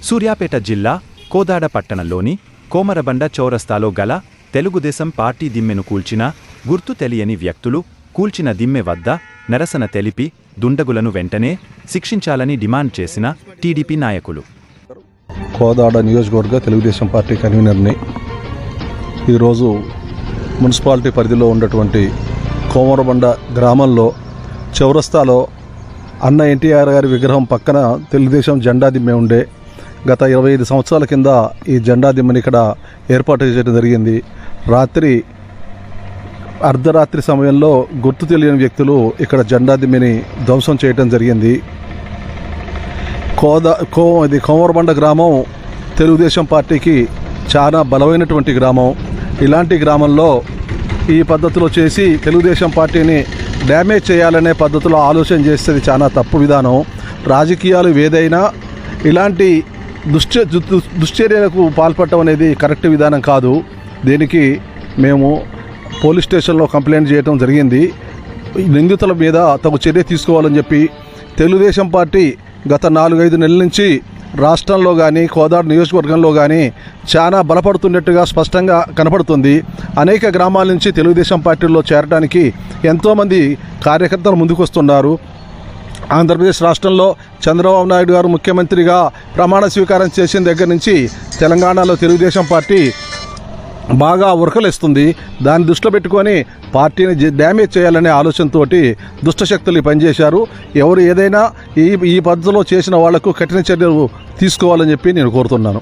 సూర్యాపేట జిల్లా కోదాడ పట్టణంలోని కోమరబండ చౌరస్తాలో గల తెలుగుదేశం పార్టీ దిమ్మెను కూల్చిన గుర్తు తెలియని వ్యక్తులు కూల్చిన దిమ్మె వద్ద నిరసన తెలిపి దుండగులను వెంటనే శిక్షించాలని డిమాండ్ చేసిన టీడీపీ నాయకులు. కోదాడ నియోజకవర్గ తెలుగుదేశం పార్టీ కన్వీనర్ని ఈరోజు మున్సిపాలిటీ పరిధిలో ఉన్నటువంటి కోమరబండ గ్రామంలో చౌరస్తాలో అన్న ఎన్టీఆర్ గారి విగ్రహం పక్కన తెలుగుదేశం జెండా దిమ్మె ఉండే గత 25 సంవత్సరాల కింద ఈ జెండా దిమ్మని ఇక్కడ ఏర్పాటు చేయడం జరిగింది. అర్ధరాత్రి సమయంలో గుర్తు తెలియని వ్యక్తులు ఇక్కడ జెండా దిమ్మెని ధ్వంసం చేయడం జరిగింది. ఇది కోమరబండ గ్రామం తెలుగుదేశం పార్టీకి చాలా బలమైనటువంటి గ్రామం. ఇలాంటి గ్రామంలో ఈ పద్ధతిలో చేసి తెలుగుదేశం పార్టీని డ్యామేజ్ చేయాలనే పద్ధతిలో ఆలోచన చేసేది చాలా తప్పు విధానం. రాజకీయాలు ఏదైనా ఇలాంటి దుశ్చర్యలకు పాల్పడటం అనేది కరెక్ట్ విధానం కాదు. దీనికి మేము పోలీస్ స్టేషన్లో కంప్లైంట్ చేయడం జరిగింది. నిందితుల మీద తగు చర్య తీసుకోవాలని చెప్పి తెలుగుదేశం పార్టీ గత 4-5 నెలల నుంచి రాష్ట్రంలో కానీ కోదాడ నియోజకవర్గంలో కానీ చాలా బలపడుతున్నట్టుగా స్పష్టంగా కనపడుతుంది. అనేక గ్రామాల నుంచి తెలుగుదేశం పార్టీలో చేరడానికి ఎంతోమంది కార్యకర్తలు ముందుకొస్తున్నారు. ఆంధ్రప్రదేశ్ రాష్ట్రంలో చంద్రబాబు నాయుడు గారు ముఖ్యమంత్రిగా ప్రమాణ స్వీకారం చేసిన దగ్గర నుంచి తెలంగాణలో తెలుగుదేశం పార్టీ బాగా ఉరకలేస్తుంది. దాన్ని దృష్టిలో పెట్టుకొని పార్టీని డ్యామేజ్ చేయాలనే ఆలోచనతో దుష్టశక్తులు పనిచేశారు. ఎవరు ఏదైనా ఈ పద్ధతిలో చేసిన వాళ్లకు కఠిన చర్యలు తీసుకోవాలని చెప్పి నేను కోరుతున్నాను.